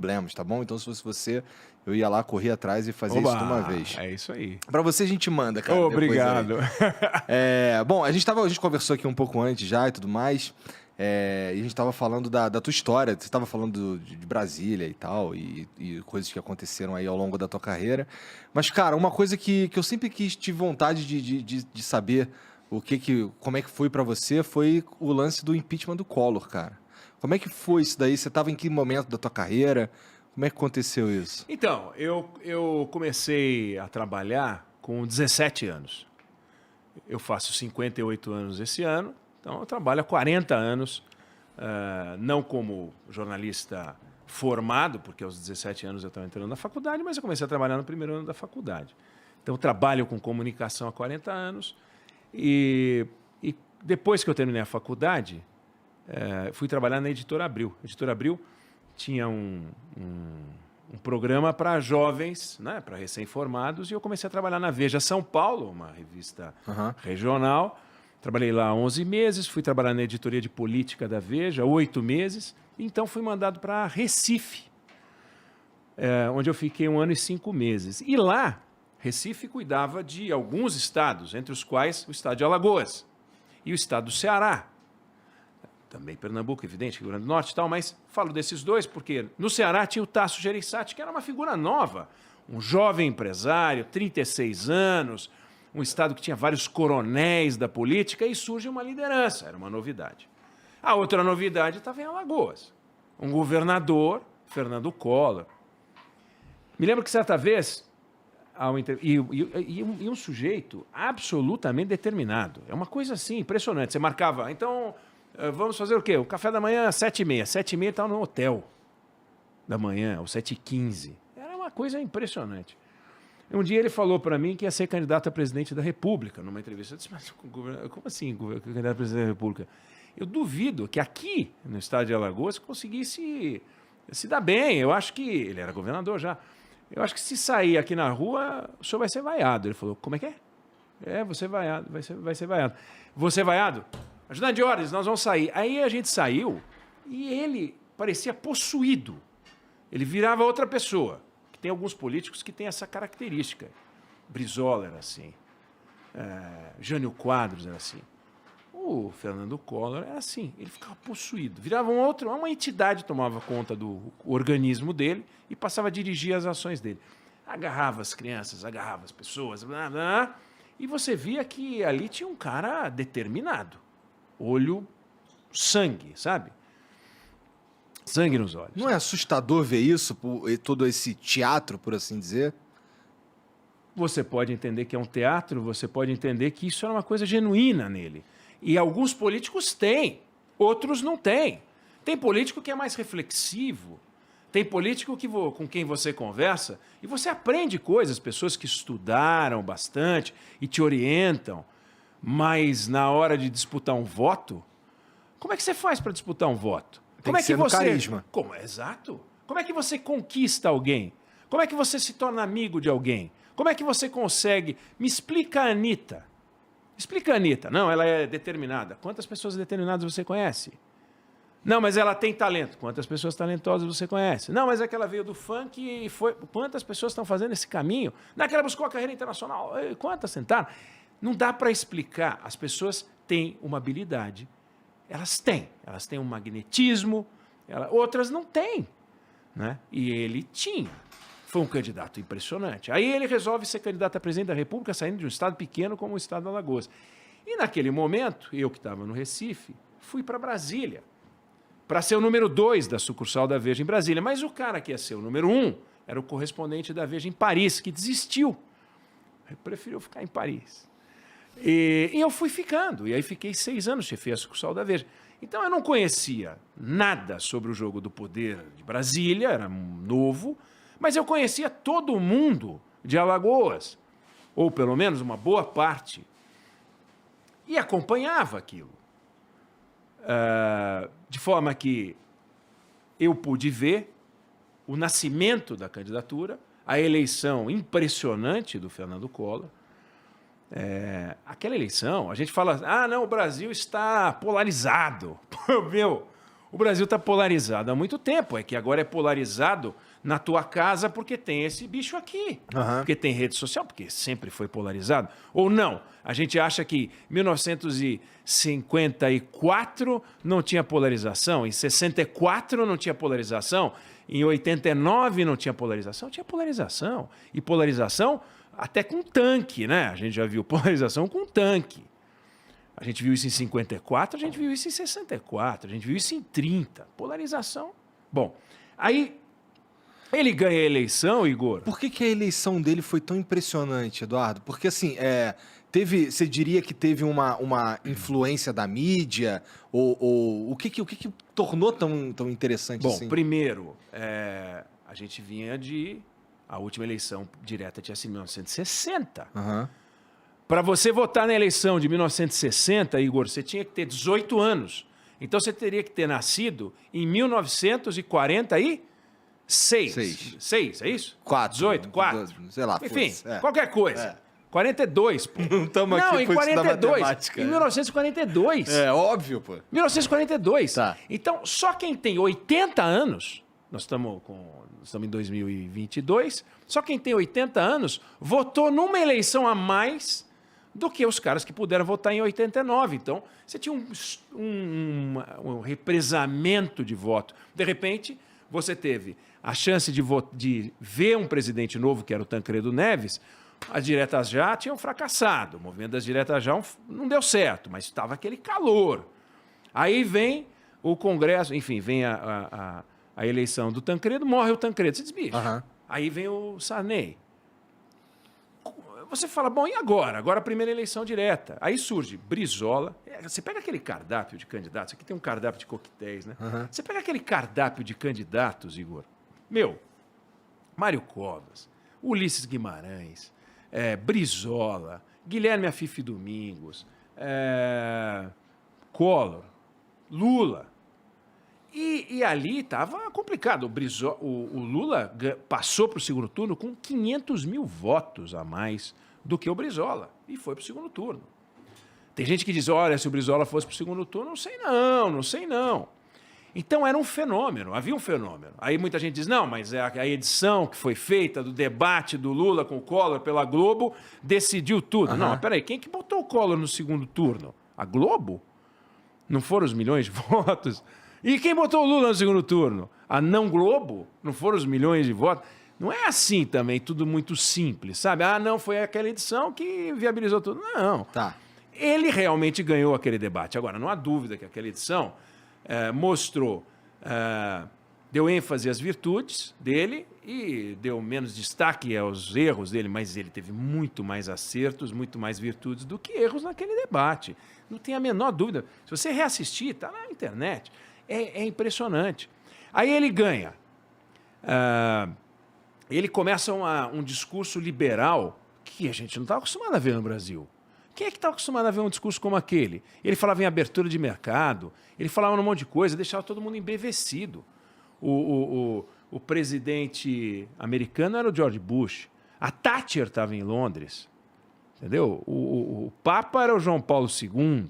problemas, tá bom? Então, se fosse você, eu ia lá, correr atrás e fazer isso de uma vez. É isso aí. Pra você, a gente manda, cara. Obrigado. Bom, a gente conversou aqui um pouco antes já e tudo mais. E a gente estava falando da tua história. Você estava falando de Brasília e tal, e coisas que aconteceram aí ao longo da tua carreira. Mas, cara, uma coisa que eu sempre tive vontade de saber como é que foi pra você foi o lance do impeachment do Collor, cara. Como é que foi isso daí? Você estava em que momento da tua carreira? Como é que aconteceu isso? Então, eu comecei a trabalhar com 17 anos. Eu faço 58 anos esse ano, então eu trabalho há 40 anos, não como jornalista formado, porque aos 17 anos eu estava entrando na faculdade, mas eu comecei a trabalhar no primeiro ano da faculdade. Então, eu trabalho com comunicação há 40 anos e depois que eu terminei a faculdade, fui trabalhar na Editora Abril. A Editora Abril tinha um programa para jovens, né, para recém-formados, e eu comecei a trabalhar na Veja São Paulo, uma revista regional. Trabalhei lá 11 meses, fui trabalhar na editoria de política da Veja 8 meses, então fui mandado para Recife, onde eu fiquei 1 ano e 5 meses. E lá, Recife cuidava de alguns estados, entre os quais o estado de Alagoas e o estado do Ceará. Também Pernambuco, evidente, Rio Grande do Norte e tal, mas falo desses dois porque no Ceará tinha o Tasso Gereissati, que era uma figura nova, um jovem empresário, 36 anos, um estado que tinha vários coronéis da política e surge uma liderança, era uma novidade. A outra novidade estava em Alagoas, um governador, Fernando Collor. Me lembro que certa vez, um sujeito absolutamente determinado, é uma coisa assim, impressionante, você marcava, então... Vamos fazer o quê? O café da manhã às 7h30. 7h30 estava no hotel da manhã, ou 7h15. Era uma coisa impressionante. Um dia ele falou para mim que ia ser candidato a presidente da República, numa entrevista. Eu disse, mas como assim, candidato a presidente da República? Eu duvido que aqui, no estado de Alagoas, conseguisse se dar bem. Eu acho que... Ele era governador já. Eu acho que se sair aqui na rua, o senhor vai ser vaiado. Ele falou, como é que é? Você vaiado, vai ser vaiado. Você vaiado? Ajudante de ordens, nós vamos sair. Aí a gente saiu e ele parecia possuído. Ele virava outra pessoa. Tem alguns políticos que têm essa característica. Brizola era assim. Jânio Quadros era assim. O Fernando Collor era assim. Ele ficava possuído. Virava uma entidade tomava conta do organismo dele e passava a dirigir as ações dele. Agarrava as crianças, agarrava as pessoas, blá, blá, e você via que ali tinha um cara determinado. Olho, sangue, sabe? Sangue nos olhos. Não é assustador ver isso, todo esse teatro, por assim dizer? Você pode entender que é um teatro, você pode entender que isso era uma coisa genuína nele. E alguns políticos têm, outros não têm. Tem político que é mais reflexivo, tem político com quem você conversa e você aprende coisas, pessoas que estudaram bastante e te orientam. Mas na hora de disputar um voto, como é que você faz para disputar um voto? Como é que você... carisma. Exato. Como é que você conquista alguém? Como é que você se torna amigo de alguém? Como é que você consegue... Me explica a Anitta. Explica a Anitta. Não, ela é determinada. Quantas pessoas determinadas você conhece? Não, mas ela tem talento. Quantas pessoas talentosas você conhece? Não, mas é que ela veio do funk e foi... Quantas pessoas estão fazendo esse caminho? Não é que ela buscou a carreira internacional. Quantas tentaram? Não dá para explicar. As pessoas têm uma habilidade. Elas têm um magnetismo, outras não têm. Né? E ele tinha. Foi um candidato impressionante. Aí ele resolve ser candidato a presidente da República, saindo de um estado pequeno como o estado de Alagoas. E naquele momento, eu que estava no Recife, fui para Brasília, para ser o número 2 da sucursal da Veja em Brasília. Mas o cara que ia ser o número 1 era o correspondente da Veja em Paris, que desistiu. Ele preferiu ficar em Paris. E eu fui ficando, e aí fiquei 6 anos, chefei a sucursal da Veja. Então eu não conhecia nada sobre o jogo do poder de Brasília, era novo, mas eu conhecia todo mundo de Alagoas, ou pelo menos uma boa parte, e acompanhava aquilo. De forma que eu pude ver o nascimento da candidatura, a eleição impressionante do Fernando Collor. Aquela eleição, a gente fala, não, o Brasil está polarizado. Meu, O Brasil está polarizado há muito tempo. É que agora é polarizado na tua casa porque tem esse bicho aqui. Porque tem rede social, porque sempre foi polarizado. Ou não? A gente acha que em 1954 não tinha polarização, em 64 não tinha polarização, em 89 não tinha polarização. Tinha polarização. E polarização até com tanque, né? A gente já viu polarização com tanque. A gente viu isso em 54, a gente viu isso em 64, a gente viu isso em 30. Polarização. Bom, aí ele ganha a eleição, Igor. Por que a eleição dele foi tão impressionante, Eduardo? Porque, assim, você diria que teve uma influência da mídia? Ou o que tornou tão interessante assim? Bom, primeiro, a gente vinha de... A última eleição direta tinha sido em 1960. Para você votar na eleição de 1960, Igor, você tinha que ter 18 anos. Então você teria que ter nascido em 1946. 6, é isso? 4. 18, 4. Sei lá. Enfim, qualquer coisa. 42, pô. Não estamos aqui em 42. Em 1942. É óbvio, pô. 1942. Tá. Então, só quem tem 80 anos, nós estamos em 2022, só quem tem 80 anos votou numa eleição a mais do que os caras que puderam votar em 89. Então, você tinha um represamento de voto. De repente, você teve a chance de ver um presidente novo, que era o Tancredo Neves. As diretas já tinham fracassado. O movimento das diretas já não deu certo, mas estava aquele calor. Aí vem o Congresso, enfim, vem a eleição do Tancredo, morre o Tancredo. Você diz, bicho. Aí vem o Sarney. Você fala, bom, e agora? Agora a primeira eleição direta. Aí surge Brizola. Você pega aquele cardápio de candidatos. Aqui tem um cardápio de coquetéis, né? Você pega aquele cardápio de candidatos, Igor. Mário Covas, Ulisses Guimarães, Brizola, Guilherme Afife Domingos, Collor, Lula. E ali estava complicado. O Lula passou para o segundo turno com 500 mil votos a mais do que o Brizola. E foi para o segundo turno. Tem gente que diz, olha, se o Brizola fosse para o segundo turno, não sei não. Então era um fenômeno, havia um fenômeno. Aí muita gente diz, não, mas a edição que foi feita do debate do Lula com o Collor pela Globo decidiu tudo. Não, mas peraí, quem que botou o Collor no segundo turno? A Globo? Não foram os milhões de votos? E quem botou o Lula no segundo turno? A não Globo? Não foram os milhões de votos? Não é assim também, tudo muito simples, sabe? Não, foi aquela edição que viabilizou tudo. Não. Tá. Ele realmente ganhou aquele debate. Agora, não há dúvida que aquela edição mostrou, deu ênfase às virtudes dele e deu menos destaque aos erros dele, mas ele teve muito mais acertos, muito mais virtudes do que erros naquele debate. Não tem a menor dúvida. Se você reassistir, está na internet. É impressionante. Aí ele ganha. Ele começa um discurso liberal que a gente não está acostumado a ver no Brasil. Quem é que está acostumado a ver um discurso como aquele? Ele falava em abertura de mercado, ele falava um monte de coisa, deixava todo mundo embevecido. O presidente americano era o George Bush. A Thatcher estava em Londres. Entendeu? O Papa era o João Paulo II.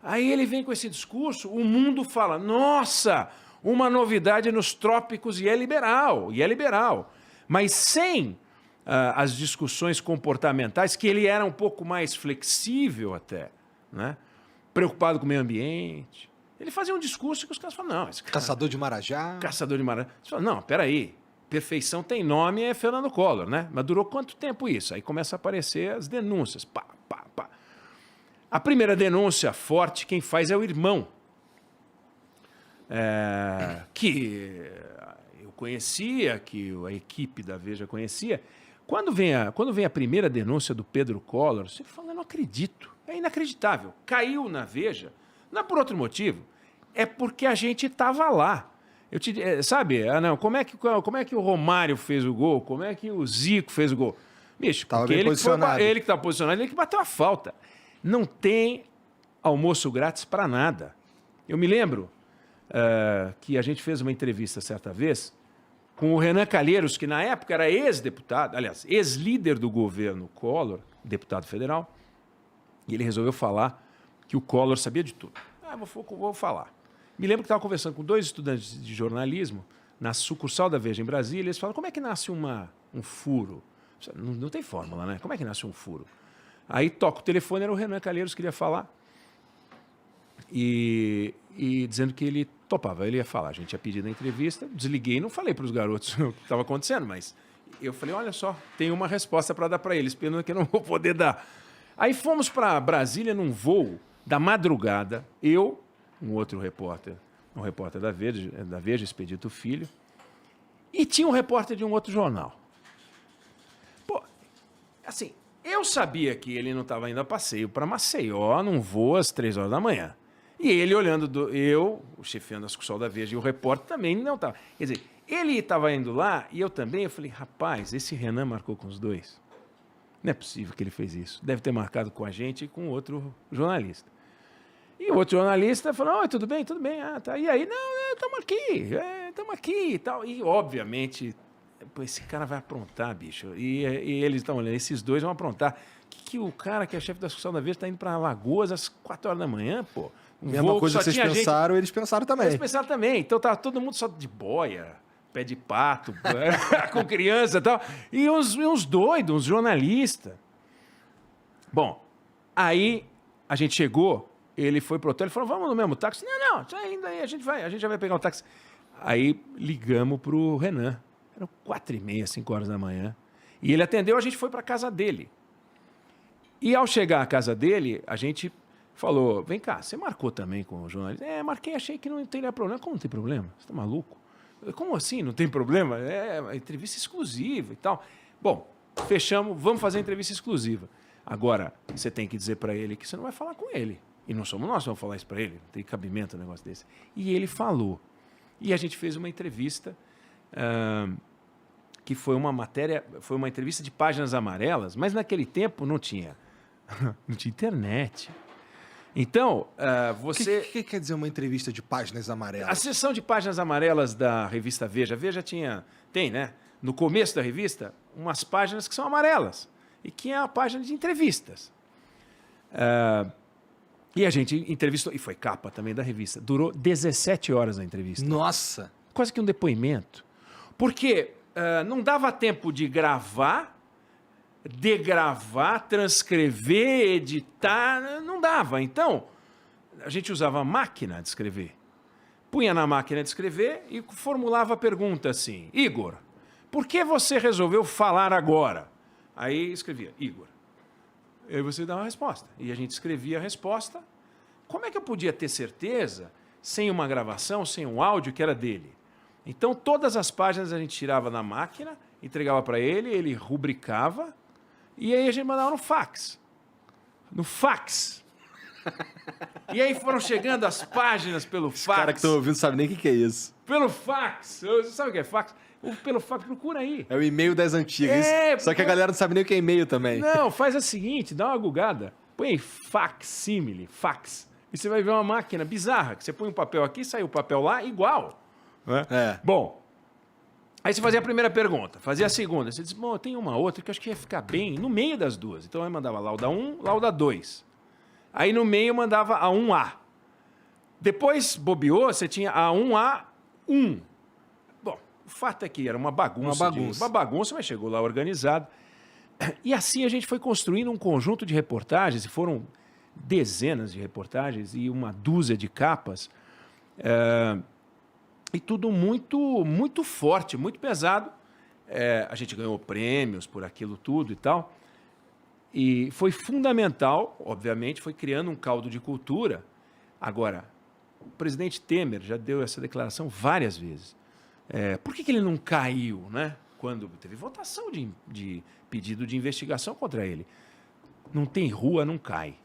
Aí ele vem com esse discurso, o mundo fala, nossa, uma novidade nos trópicos e é liberal. Mas sem as discussões comportamentais, que ele era um pouco mais flexível até, né? Preocupado com o meio ambiente. Ele fazia um discurso que os caras falam, não, esse cara... Caçador de Marajá. Você fala, não, peraí, perfeição tem nome, é Fernando Collor, né? Mas durou quanto tempo isso? Aí começa a aparecer as denúncias, pá. A primeira denúncia forte, quem faz é o irmão, que eu conhecia, que a equipe da Veja conhecia. Quando vem a primeira denúncia do Pedro Collor, você fala, eu não acredito, é inacreditável. Caiu na Veja, não é por outro motivo, é porque a gente estava lá. Sabe, como é que o Romário fez o gol, como é que o Zico fez o gol? Bicho, tava porque bem posicionado. ele que está posicionado, ele que bateu a falta. Não tem almoço grátis para nada. Eu me lembro que a gente fez uma entrevista certa vez com o Renan Calheiros, que na época era ex-deputado, aliás, ex-líder do governo Collor, deputado federal, e ele resolveu falar que o Collor sabia de tudo. Vou falar. Me lembro que estava conversando com 2 estudantes de jornalismo na sucursal da Veja em Brasília. Eles falam, como é que nasce um furo? Não tem fórmula, né? Como é que nasce um furo? Aí toca o telefone, era o Renan Calheiros que queria falar. E dizendo que ele topava, ele ia falar. A gente tinha pedido a entrevista, desliguei, não falei para os garotos o que estava acontecendo, mas eu falei, olha só, tem uma resposta para dar para eles, pena que eu não vou poder dar. Aí fomos para Brasília num voo da madrugada, eu, um outro repórter, um repórter da Veja, Expedito Filho, e tinha um repórter de um outro jornal. Pô, assim, eu sabia que ele não estava indo a passeio para Maceió, num voo às 3 horas da manhã. E ele olhando, o chefiano da sucursal da Veja e o repórter também não estava. Quer dizer, ele estava indo lá e eu também. Eu falei, rapaz, esse Renan marcou com os 2. Não é possível que ele fez isso. Deve ter marcado com a gente e com outro jornalista. E o outro jornalista falou, oi, tudo bem? Tudo bem. Ah, tá. E aí, não, estamos aqui e tal. E, obviamente, pô, esse cara vai aprontar, bicho. E eles estão olhando, esses 2 vão aprontar. Que o cara que é chefe da sucursal da Veja está indo para Alagoas às 4 horas da manhã, pô. Mesma coisa que vocês pensaram, eles pensaram também. Eles pensaram também. Então tava todo mundo só de boia, pé de pato, com criança e tal. E uns doidos, uns jornalistas. Bom, aí a gente chegou, ele foi pro hotel, ele falou, vamos no mesmo táxi? Não, ainda aí a gente já vai pegar o táxi. Aí ligamos pro Renan. Eram 4h30, 5 horas da manhã. E ele atendeu, a gente foi para casa dele. E ao chegar à casa dele, a gente falou, vem cá, você marcou também com o jornalista? Marquei, achei que não teria problema. Como não tem problema? Você tá maluco? Como assim não tem problema? É uma entrevista exclusiva e tal. Bom, fechamos, vamos fazer a entrevista exclusiva. Agora, você tem que dizer para ele que você não vai falar com ele. E não somos nós que vamos falar isso para ele. Não tem cabimento um negócio desse. E ele falou. E a gente fez uma entrevista que foi uma matéria, foi uma entrevista de páginas amarelas, mas naquele tempo não tinha internet. Então, você... O que quer dizer uma entrevista de páginas amarelas? A seção de páginas amarelas da revista Veja. A Veja tem, né? No começo da revista, umas páginas que são amarelas. E que é a página de entrevistas. E a gente entrevistou, e foi capa também da revista. Durou 17 horas a entrevista. Nossa! Quase que um depoimento. Porque não dava tempo de gravar, degravar, transcrever, editar, não dava. Então, a gente usava a máquina de escrever. Punha na máquina de escrever e formulava a pergunta assim, Igor, por que você resolveu falar agora? Aí escrevia, Igor. Aí você dava a resposta. E a gente escrevia a resposta. Como é que eu podia ter certeza, sem uma gravação, sem um áudio, que era dele? Então, todas as páginas a gente tirava da máquina, entregava para ele, ele rubricava, e aí a gente mandava no fax. No fax. E aí foram chegando as páginas pelo fax. Os caras que estão ouvindo não sabem nem o que é isso. Pelo fax. Você sabe o que é fax? Pelo fax, procura aí. É o e-mail das antigas. Só que a galera não sabe nem o que é e-mail também. Não, faz a seguinte, dá uma gugada. Põe aí facsímile, fax. E você vai ver uma máquina bizarra, que você põe um papel aqui, sai o papel lá, igual. Né? Bom, aí você fazia a primeira pergunta, fazia a segunda. Você diz, bom, tem uma outra que eu acho que ia ficar bem no meio das duas. Então eu mandava lauda 1, lauda 2. Aí no meio eu mandava a 1A. Depois, bobeou, você tinha a 1A1. Bom, o fato é que era uma bagunça. Uma bagunça, mas chegou lá organizado. E assim a gente foi construindo um conjunto de reportagens, e foram dezenas de reportagens e uma dúzia de capas. E tudo muito, muito forte, muito pesado. A gente ganhou prêmios por aquilo tudo e tal. E foi fundamental, obviamente, foi criando um caldo de cultura. Agora, o presidente Temer já deu essa declaração várias vezes. Por que ele não caiu, né? Quando teve votação de pedido de investigação contra ele? Não tem rua, não cai.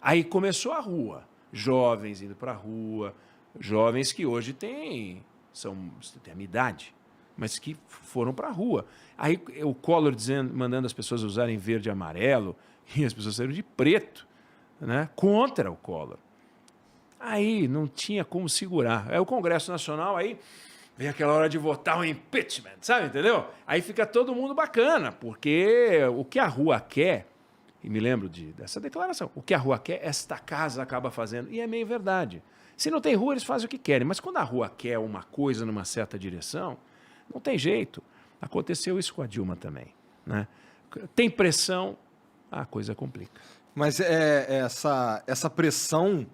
Aí começou a rua. Jovens indo para a rua, jovens que hoje têm a minha idade, mas que foram para a rua. Aí o Collor mandando as pessoas usarem verde e amarelo, e as pessoas saíram de preto, né, contra o Collor. Aí não tinha como segurar. Aí o Congresso Nacional, aí vem aquela hora de votar o impeachment, sabe, entendeu? Aí fica todo mundo bacana, porque o que a rua quer, e me lembro dessa declaração, o que a rua quer, esta casa acaba fazendo, e é meio verdade. Se não tem rua, eles fazem o que querem. Mas quando a rua quer uma coisa numa certa direção, não tem jeito. Aconteceu isso com a Dilma também, né? Tem pressão, a coisa complica. Mas essa pressão